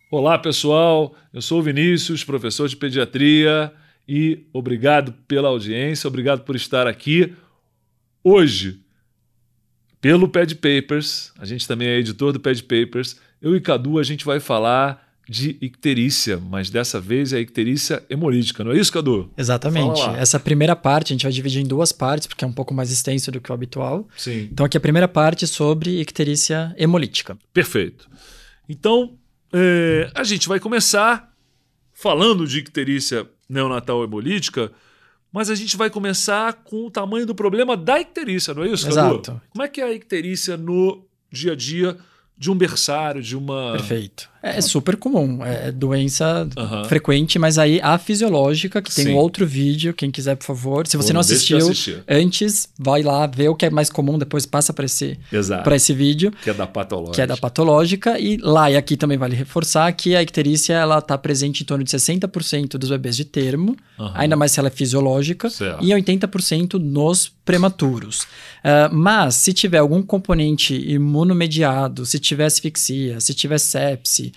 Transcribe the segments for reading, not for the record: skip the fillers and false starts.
Olá, pessoal. Eu sou o Vinícius, professor de pediatria, e obrigado pela audiência, obrigado por estar aqui. Hoje, pelo Ped Papers, a gente também é editor do Ped Papers, eu e Cadu, a gente vai falar de icterícia, mas dessa vez é a icterícia hemolítica, não é isso, Cadu? Exatamente. Essa primeira parte a gente vai dividir em duas partes, porque é um pouco mais extenso do que o habitual. Sim. Então aqui a primeira parte é sobre icterícia hemolítica. Perfeito. Então, a gente vai começar falando de icterícia neonatal hemolítica, mas a gente vai começar com o tamanho do problema da icterícia, não é isso, Cadu? Exato. Como é que é a icterícia no dia a dia de um berçário, de uma... Perfeito. É super comum, é doença frequente, mas aí a fisiológica, que tem um outro vídeo, quem quiser, por favor. Se você não assistiu antes, vai lá ver o que é mais comum, depois passa para esse vídeo. Que é da patológica. Que é da patológica. E lá e aqui também vale reforçar que a icterícia ela está presente em torno de 60% dos bebês de termo, ainda mais se ela é fisiológica, e 80% nos prematuros. Mas se tiver algum componente imunomediado, se tiver asfixia, se tiver sepse,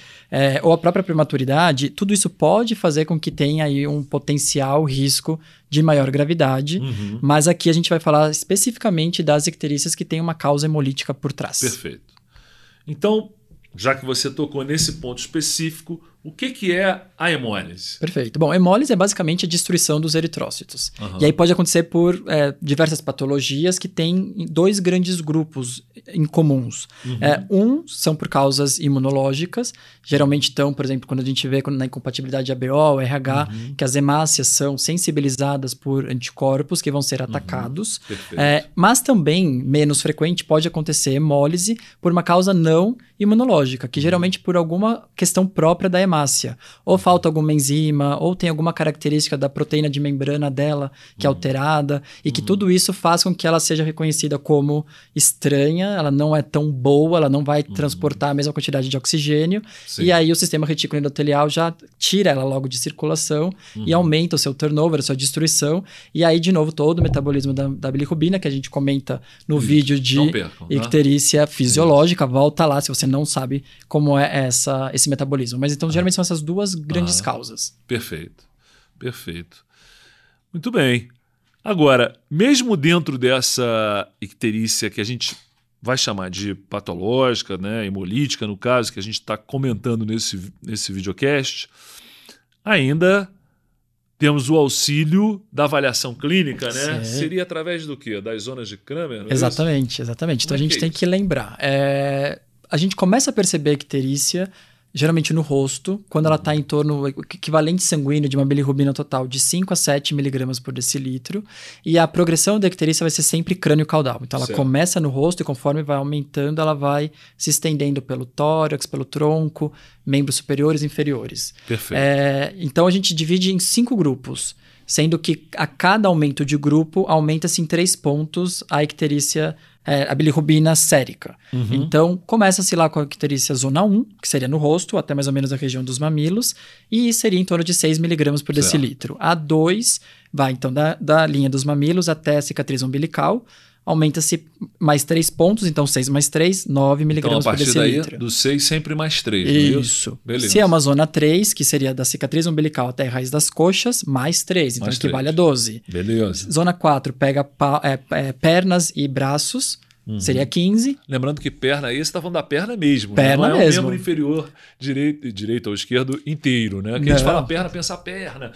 ou a própria prematuridade, tudo isso pode fazer com que tenha aí um potencial risco de maior gravidade, mas aqui a gente vai falar especificamente das icterícias que têm uma causa hemolítica por trás. Perfeito. Então, já que você tocou nesse ponto específico, o que é a hemólise? Perfeito. Bom, hemólise é basicamente a destruição dos eritrócitos. E aí pode acontecer por diversas patologias que têm dois grandes grupos incomuns. São por causas imunológicas. Geralmente estão, por exemplo, quando a gente vê na incompatibilidade ABO, RH, que as hemácias são sensibilizadas por anticorpos que vão ser atacados. Mas também, menos frequente, pode acontecer hemólise por uma causa não imunológica, que geralmente por alguma questão própria da hemácia. Ou falta alguma enzima, ou tem alguma característica da proteína de membrana dela que é alterada, e que tudo isso faz com que ela seja reconhecida como estranha, ela não é tão boa, ela não vai transportar a mesma quantidade de oxigênio, e aí o sistema retículo endotelial já tira ela logo de circulação e aumenta o seu turnover, a sua destruição, e aí de novo todo o metabolismo da bilirrubina, que a gente comenta no vídeo de icterícia fisiológica, volta lá se você não sabe como é esse metabolismo. Mas então, geralmente são essas duas grandes causas. Perfeito. Perfeito. Muito bem. Agora, mesmo dentro dessa icterícia que a gente vai chamar de patológica, né, hemolítica, no caso, que a gente está comentando nesse videocast, ainda temos o auxílio da avaliação clínica, né? Seria através do quê? Das zonas de Kramer? Exatamente. Então, a gente tem que lembrar. A gente começa a perceber a icterícia geralmente no rosto, quando ela está em torno, o equivalente sanguíneo de uma bilirrubina total de 5 a 7 miligramas por decilitro, e a progressão da icterícia vai ser sempre crânio-caudal. Então ela começa no rosto e conforme vai aumentando, ela vai se estendendo pelo tórax, pelo tronco, membros superiores e inferiores. Perfeito. Então a gente divide em 5 grupos, sendo que a cada aumento de grupo, aumenta-se em 3 pontos a icterícia, a bilirrubina sérica. Então, começa-se lá com a icterícia zona 1, que seria no rosto, até mais ou menos a região dos mamilos, e seria em torno de 6 miligramas por decilitro. A 2 vai, então, da linha dos mamilos até a cicatriz umbilical, aumenta-se mais 3 pontos, então 6 mais 3, 9 miligramas por decilitro. Então, a partir daí, do 6 sempre mais 3, não é isso? Beleza. Se é uma zona 3, que seria da cicatriz umbilical até a raiz das coxas, mais 3, então equivale a 12. Beleza. Zona 4 pega pernas e braços, seria 15. Lembrando que perna aí, você está falando da perna mesmo. Perna né? Não mesmo. É o membro inferior direito ou esquerdo inteiro, né? Que a gente fala perna, pensa perna.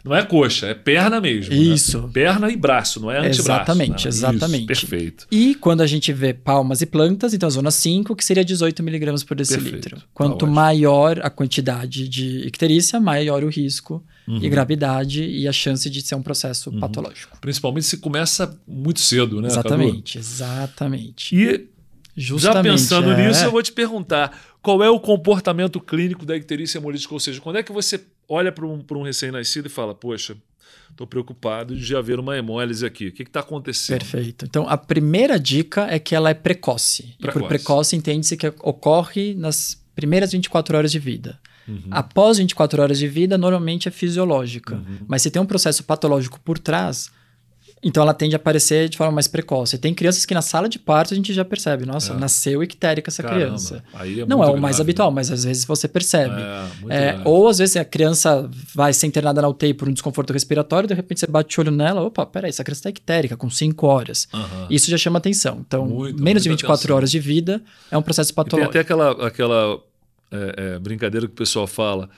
Não é coxa, é perna mesmo. Isso. Né? Perna e braço, não é antebraço. Exatamente. Isso, perfeito. E quando a gente vê palmas e plantas, então a zona 5, que seria 18 miligramas por decilitro. Perfeito. Quanto maior a quantidade de icterícia, maior o risco e gravidade e a chance de ser um processo patológico. Principalmente se começa muito cedo, né, Exatamente. E já pensando nisso, eu vou te perguntar, qual é o comportamento clínico da icterícia hemolítica? Ou seja, quando é que você olha para um recém-nascido e fala, poxa, estou preocupado de haver uma hemólise aqui. O que está acontecendo? Perfeito. Então, a primeira dica é que ela é precoce. E por precoce, entende-se que ocorre nas primeiras 24 horas de vida. Após 24 horas de vida, normalmente é fisiológica. Mas se tem um processo patológico por trás, Então ela tende a aparecer de forma mais precoce. Tem crianças que na sala de parto a gente já percebe, nossa, nasceu ictérica essa criança. Aí não é o mais grave, habitual, né? mas às vezes você percebe. Muito grave. Ou às vezes a criança vai ser internada na UTI por um desconforto respiratório, de repente você bate o olho nela, opa, peraí, essa criança está ictérica com 5 horas. Isso já chama atenção. Então, menos de 24 horas de vida é um processo patológico. E tem até aquela brincadeira que o pessoal fala,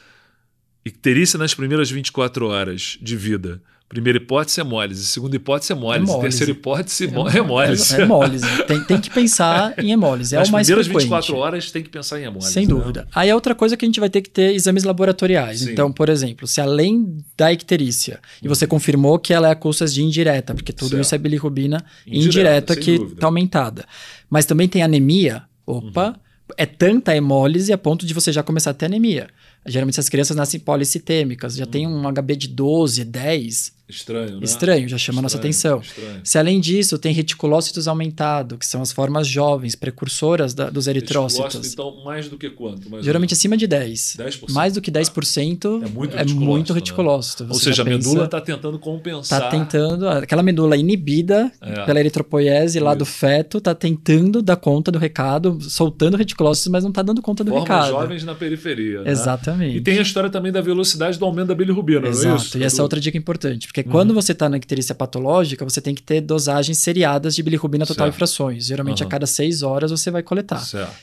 icterícia nas primeiras 24 horas de vida. Primeira hipótese é hemólise, segunda hipótese é hemólise, terceira hipótese é hemólise. É hemólise. Tem que pensar em hemólise. É o mais frequente. Nas primeiras 24 horas tem que pensar em hemólise. Sem dúvida. Aí é outra coisa que a gente vai ter que ter exames laboratoriais. Sim. Então, por exemplo, se além da icterícia, e você confirmou que ela é a custas de indireta, porque tudo isso é bilirrubina indireta que está aumentada. Mas também tem anemia, é tanta hemólise a ponto de você já começar a ter anemia. Geralmente essas crianças nascem policitêmicas, já tem um HB de 12, 10. Estranho, né? Estranho, já chama a nossa atenção. Se além disso tem reticulócitos aumentado, que são as formas jovens, precursoras dos eritrócitos. Então, mais do que quanto? Geralmente acima de 10. 10%. Mais do que 10% é muito reticulócito. Ou seja, a medula está tentando compensar. Está tentando, aquela medula inibida pela eritropoiese lá do feto, está tentando dar conta do recado, soltando reticulócitos, mas não está dando conta do recado. Formas jovens na periferia. Exatamente. Né? E tem a história também da velocidade do aumento da bilirrubina, não é isso? E essa é outra dica importante, porque quando você está na icterícia patológica, você tem que ter dosagens seriadas de bilirrubina total em frações. Geralmente a cada 6 horas você vai coletar.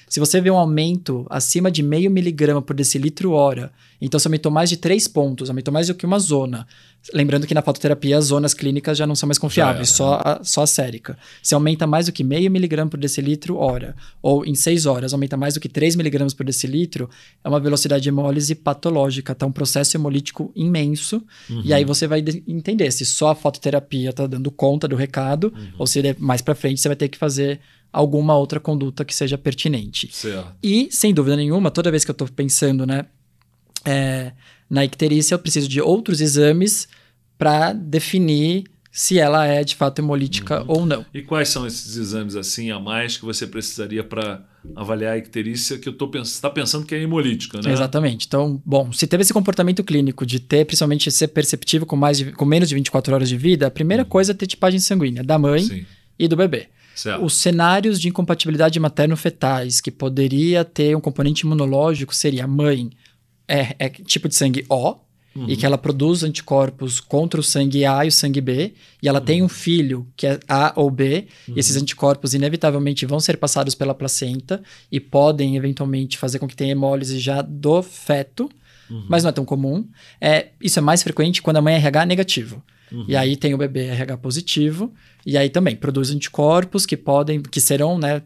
Se você vê um aumento acima de 0,5 miligrama por decilitro hora, então você aumentou mais de 3 pontos, aumentou mais do que uma zona. Lembrando que na fototerapia as zonas clínicas já não são mais confiáveis, só a sérica. Se aumenta mais do que 0,5 miligrama por decilitro hora, ou em 6 horas aumenta mais do que 3 miligramas por decilitro, é uma velocidade de hemólise patológica, tá um processo hemolítico imenso, e aí você vai entender se só a fototerapia está dando conta do recado, ou se mais para frente você vai ter que fazer alguma outra conduta que seja pertinente. E, sem dúvida nenhuma, toda vez que eu estou pensando, né, na icterícia, eu preciso de outros exames para definir se ela é de fato hemolítica ou não. E quais são esses exames assim a mais que você precisaria para avaliar a icterícia que você está pensando que é hemolítica, né? Exatamente. Então, bom, se teve esse comportamento clínico de ter, principalmente ser perceptível com menos de 24 horas de vida, a primeira coisa é ter tipagem sanguínea da mãe e do bebê. Os cenários de incompatibilidade materno-fetais que poderia ter um componente imunológico seria a mãe é tipo de sangue O, e que ela produz anticorpos contra o sangue A e o sangue B, e ela tem um filho que é A ou B, e esses anticorpos inevitavelmente vão ser passados pela placenta e podem eventualmente fazer com que tenha hemólise já do feto, mas não é tão comum. Isso é mais frequente quando a mãe é RH negativo. E aí tem o bebê RH positivo, e aí também produz anticorpos que serão, né,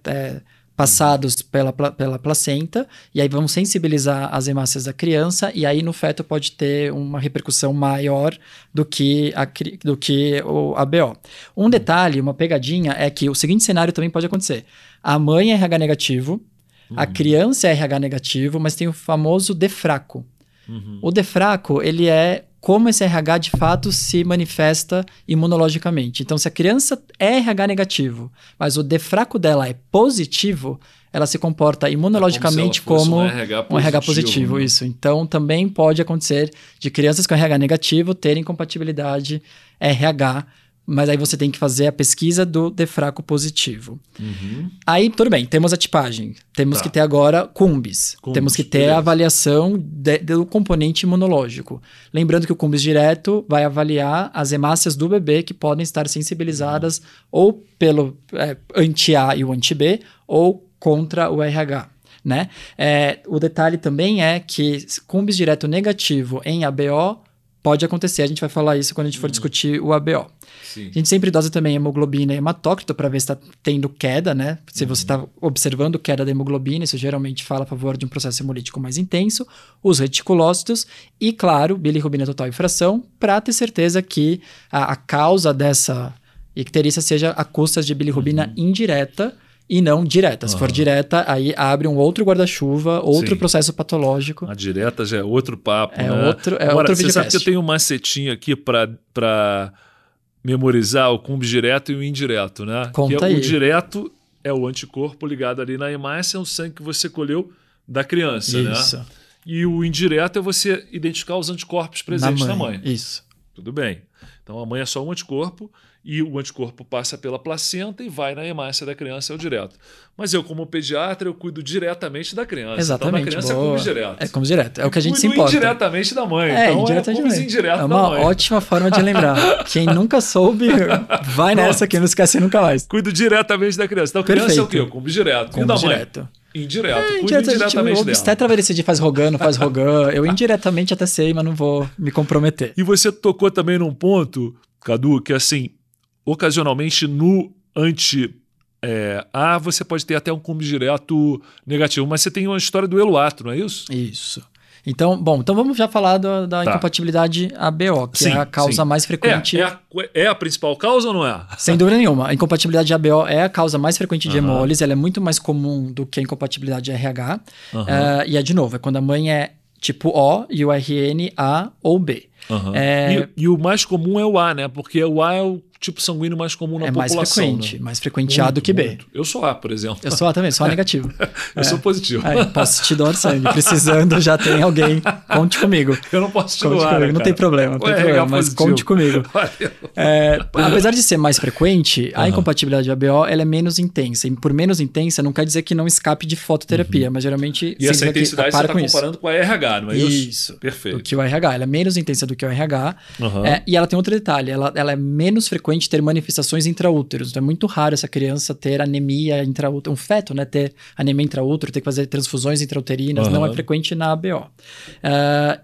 passados pela placenta, e aí vão sensibilizar as hemácias da criança, e aí no feto pode ter uma repercussão maior do que a BO. Um detalhe, uma pegadinha, é que o seguinte cenário também pode acontecer. A mãe é RH negativo, a criança é RH negativo, mas tem o famoso defraco. O defraco, ele é como esse RH de fato se manifesta imunologicamente. Então, se a criança é RH negativo, mas o defraco dela é positivo, ela se comporta imunologicamente como um RH positivo. Né? Isso. Então, também pode acontecer de crianças com RH negativo terem compatibilidade RH, mas aí você tem que fazer a pesquisa do defraco positivo. Aí, tudo bem, temos a tipagem. Temos que ter agora CUMBS. Temos que ter a avaliação do componente imunológico. Lembrando que o CUMBS direto vai avaliar as hemácias do bebê que podem estar sensibilizadas ou pelo anti-A e o anti-B, ou contra o RH. Né? O detalhe também é que CUMBS direto negativo em ABO pode acontecer. A gente vai falar isso quando a gente for discutir o ABO. A gente sempre dosa também hemoglobina e hematócrito para ver se está tendo queda, né? Se você está observando queda da hemoglobina, isso geralmente fala a favor de um processo hemolítico mais intenso. Os reticulócitos e, claro, bilirrubina total em fração, para ter certeza que a causa dessa icterícia seja a custas de bilirrubina indireta e não direta. Se for direta, aí abre um outro guarda-chuva, outro processo patológico. A direta já é outro papo, né? Agora, outro videocast. Você sabe que eu tenho um macetinho aqui para memorizar o CUMBS direto e o indireto, né? Conta aí. O direto é o anticorpo ligado ali na hemácia, é o sangue que você colheu da criança, Isso. né? E o indireto é você identificar os anticorpos presentes na mãe. Isso. Tudo bem. Então a mãe é só um anticorpo e o anticorpo passa pela placenta e vai na hemácia da criança, é o direto. Mas eu, como pediatra, eu cuido diretamente da criança. Exatamente. Então, na criança é cumes direto. É cumes direto. É o que a gente se importa. indiretamente da mãe. Então, é cumes indireto da mãe. É uma ótima forma de lembrar. Quem nunca soube, vai nessa que não esquece nunca mais. Cuido diretamente da criança. Então, criança é o quê? Cumes direto. Cumes direto. Indireto. Cuido indiretamente dela. O obstetra vai decidir faz Rogan, não faz Rogan. Eu indiretamente até sei, mas não vou me comprometer. E você tocou também num ponto, Cadu, que assim, ocasionalmente no A você pode ter até um cumes direto negativo, mas você tem uma história do eluato, não é isso? Isso. Então vamos já falar da incompatibilidade ABO, que é a causa mais frequente. É a principal causa ou não é? Sem dúvida nenhuma. A incompatibilidade ABO é a causa mais frequente de hemólise, ela é muito mais comum do que a incompatibilidade RH. E de novo, é quando a mãe é tipo O e o RN A ou B. E o mais comum é o A, né? Porque o A é o tipo sanguíneo mais comum na população. Mais frequente A do que B. Muito. Eu sou A, por exemplo. Eu sou A também, sou A negativo. Eu sou positivo. Posso te doar sangue. Precisando, já tem alguém. Conte comigo. Eu não posso te doar, não tem problema, mas conte comigo. Apesar de ser mais frequente, a incompatibilidade ABO ela é menos intensa. E por menos intensa, não quer dizer que não escape de fototerapia, mas geralmente... E essa intensidade você está comparando com a RH, não é isso? Isso. Perfeito. Do que o RH. Ela é menos intensa do que o RH. E ela tem outro detalhe. Ela é menos frequente ter manifestações intraúteros. Então é muito raro essa criança ter anemia intraútero, um feto, né, ter anemia intraútero, ter que fazer transfusões intrauterinas, não é frequente na ABO.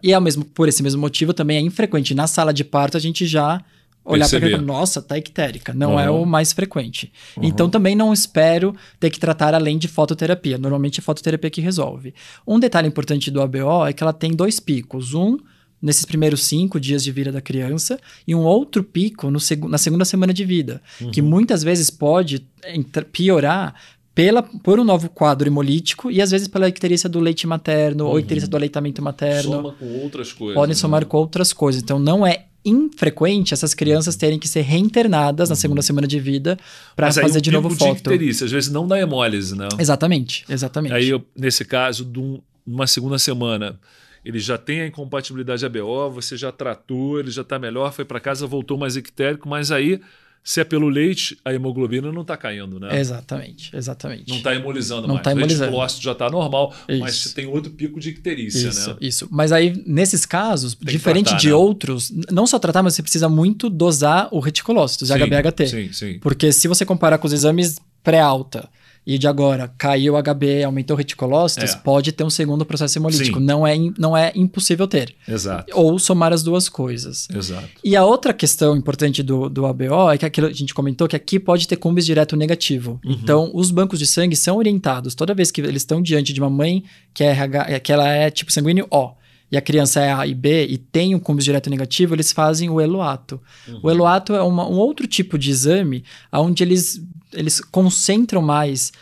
E por esse mesmo motivo também é infrequente. Na sala de parto a gente já olhar para aquilo, nossa, tá ictérica. Não é o mais frequente. Então também não espero ter que tratar além de fototerapia. Normalmente é fototerapia que resolve. Um detalhe importante do ABO é que ela tem 2 picos. Nesses primeiros 5 dias de vida da criança, e um outro pico na segunda semana de vida, que muitas vezes pode piorar por um novo quadro hemolítico e às vezes pela icterícia do leite materno ou icterícia do aleitamento materno. Soma com outras coisas. Podem somar com outras coisas. Então não é infrequente essas crianças terem que ser reinternadas na segunda semana de vida para fazer de novo foto. Icterícia, às vezes não dá hemólise, né? Exatamente. Aí, nesse caso, uma segunda semana... Ele já tem a incompatibilidade ABO, você já tratou, ele já está melhor, foi para casa, voltou mais ictérico, mas aí, se é pelo leite, a hemoglobina não está caindo, né? Exatamente. Não está hemolizando não mais. Tá hemolizando. O retículo já está normal, mas você tem outro pico de icterícia, né? Isso. Mas aí, nesses casos, diferente de outros, não só tratar, mas você precisa muito dosar o reticulócitos, HB-HT. Sim. Porque se você comparar com os exames pré-alta, e de agora caiu o HB, aumentou o reticulócitos, pode ter um segundo processo hemolítico. Não é impossível ter. Exato. Ou somar as duas coisas. Exato. E a outra questão importante do ABO é que aquilo a gente comentou que aqui pode ter cumes direto negativo. Então, os bancos de sangue são orientados toda vez que eles estão diante de uma mãe que ela é tipo sanguíneo O, e a criança é A e B e tem um cumes direto negativo, eles fazem o eluato. O eluato é um outro tipo de exame onde eles concentram mais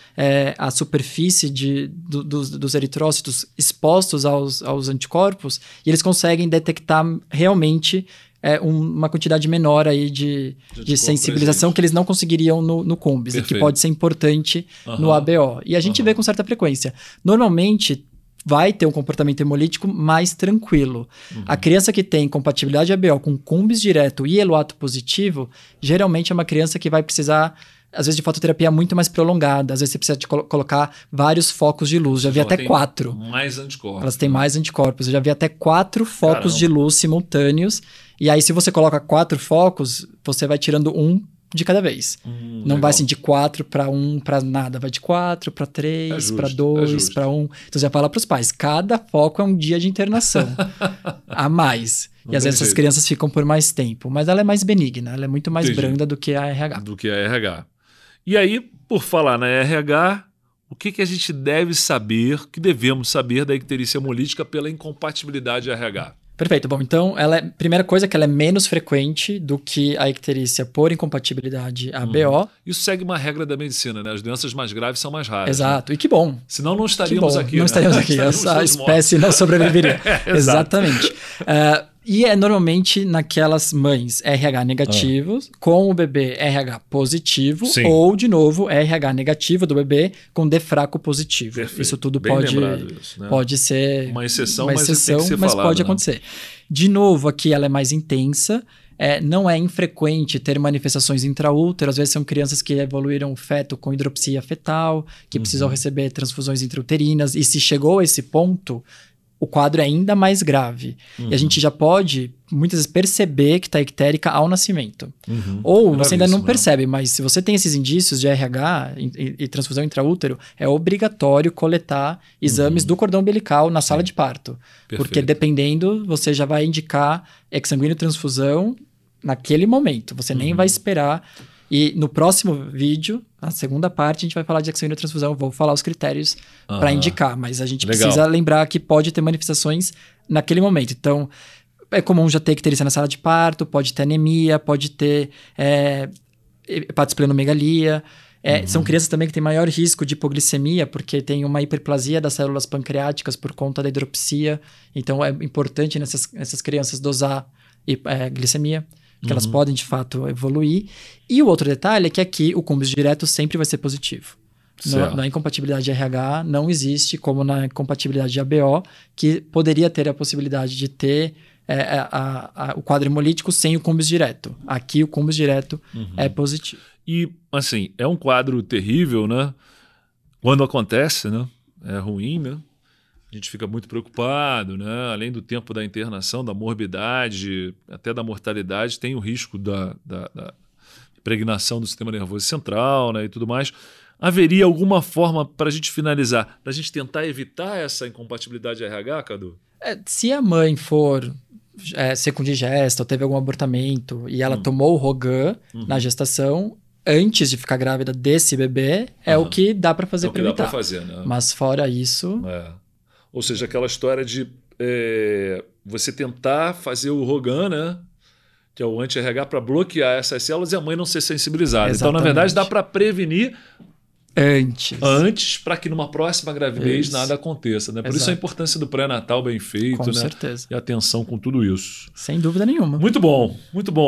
a superfície dos eritrócitos expostos aos anticorpos e eles conseguem detectar realmente uma quantidade menor aí de sensibilização presente que eles não conseguiriam no cumbis, e que pode ser importante no ABO. E a gente vê com certa frequência. Normalmente, vai ter um comportamento hemolítico mais tranquilo. A criança que tem compatibilidade ABO com cumbis direto e eluato positivo, geralmente é uma criança que vai precisar, às vezes, de fototerapia muito mais prolongada. Às vezes você precisa de colocar vários focos de luz. Já vi até 4. Mais anticorpos. Elas têm mais anticorpos. Eu já vi até 4 focos de luz simultâneos. E aí, se você coloca 4 focos, você vai tirando um de cada vez. Não vai assim de 4 para 1 para nada. Vai de 4 para 3, para 2, para 1. Então você já fala para os pais, cada foco é um dia de internação a mais. E às vezes essas crianças ficam por mais tempo. Mas ela é mais benigna, ela é muito mais branda do que a RH. E aí, por falar na RH, o que a gente deve saber, o que devemos saber da icterícia hemolítica pela incompatibilidade RH? Perfeito. Bom, então, primeira coisa é que ela é menos frequente do que a icterícia por incompatibilidade ABO. Isso segue uma regra da medicina, né? As doenças mais graves são mais raras. Exato. Né? E que bom. Senão não estaríamos aqui. Não estaríamos aqui. A espécie não sobreviveria. Exatamente. E normalmente naquelas mães RH negativos, com o bebê RH positivo, ou, de novo, RH negativo do bebê com defraco positivo. Perfeito. Isso tudo isso, né? pode ser uma exceção, mas pode acontecer. De novo, aqui ela é mais intensa, não é infrequente ter manifestações intraútero. Às vezes são crianças que evoluíram o feto com hidropsia fetal, que precisam receber transfusões intrauterinas. E se chegou a esse ponto, o quadro é ainda mais grave. E a gente já pode, muitas vezes, perceber que está ictérica ao nascimento. Ou você ainda não percebe, mas se você tem esses indícios de RH e transfusão intraútero, é obrigatório coletar exames do cordão umbilical na sala de parto. Perfeito. Porque dependendo, você já vai indicar exsanguíneo transfusão naquele momento. Você nem vai esperar. E no próximo vídeo, a segunda parte, a gente vai falar de exsanguíneo transfusão. Eu vou falar os critérios para indicar, mas a gente precisa lembrar que pode ter manifestações naquele momento. Então, é comum já ter icterícia na sala de parto, pode ter anemia, pode ter hepatosplenomegalia. São crianças também que têm maior risco de hipoglicemia, porque tem uma hiperplasia das células pancreáticas por conta da hidropsia. Então, é importante nessas crianças dosar glicemia, que elas podem, de fato, evoluir. E o outro detalhe é que aqui o cúmbis direto sempre vai ser positivo. Na incompatibilidade de RH não existe, como na incompatibilidade de ABO, que poderia ter a possibilidade de ter o quadro hemolítico sem o cúmbis direto. Aqui o cúmbis direto é positivo. E, assim, é um quadro terrível, né? Quando acontece, né? É ruim, né? A gente fica muito preocupado, né? Além do tempo da internação, da morbidade, até da mortalidade, tem o risco da impregnação do sistema nervoso central, né? E tudo mais. Haveria alguma forma, para a gente finalizar, para a gente tentar evitar essa incompatibilidade RH, Cadu? Se a mãe for secundigesta ou teve algum abortamento e ela tomou o Rogan na gestação, antes de ficar grávida desse bebê, é o que dá para fazer para evitar. Dá para fazer, né? Mas fora isso... Ou seja, aquela história de você tentar fazer o Rogan, né? Que é o anti-RH, para bloquear essas células e a mãe não ser sensibilizada. Exatamente. Então, na verdade, dá para prevenir antes para que numa próxima gravidez nada aconteça. Né? Por isso a importância do pré-natal bem feito. Com né? certeza. E atenção com tudo isso. Sem dúvida nenhuma. Muito bom,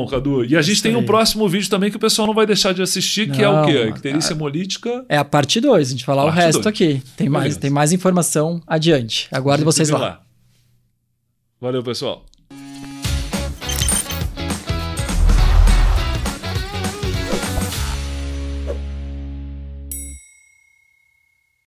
Cadu. E a gente tem um próximo vídeo também que o pessoal não vai deixar de assistir, que é o quê? A icterícia hemolítica. É a parte 2, a gente vai falar o resto aqui. Tem mais informação adiante. Aguardo vocês lá. Valeu, pessoal.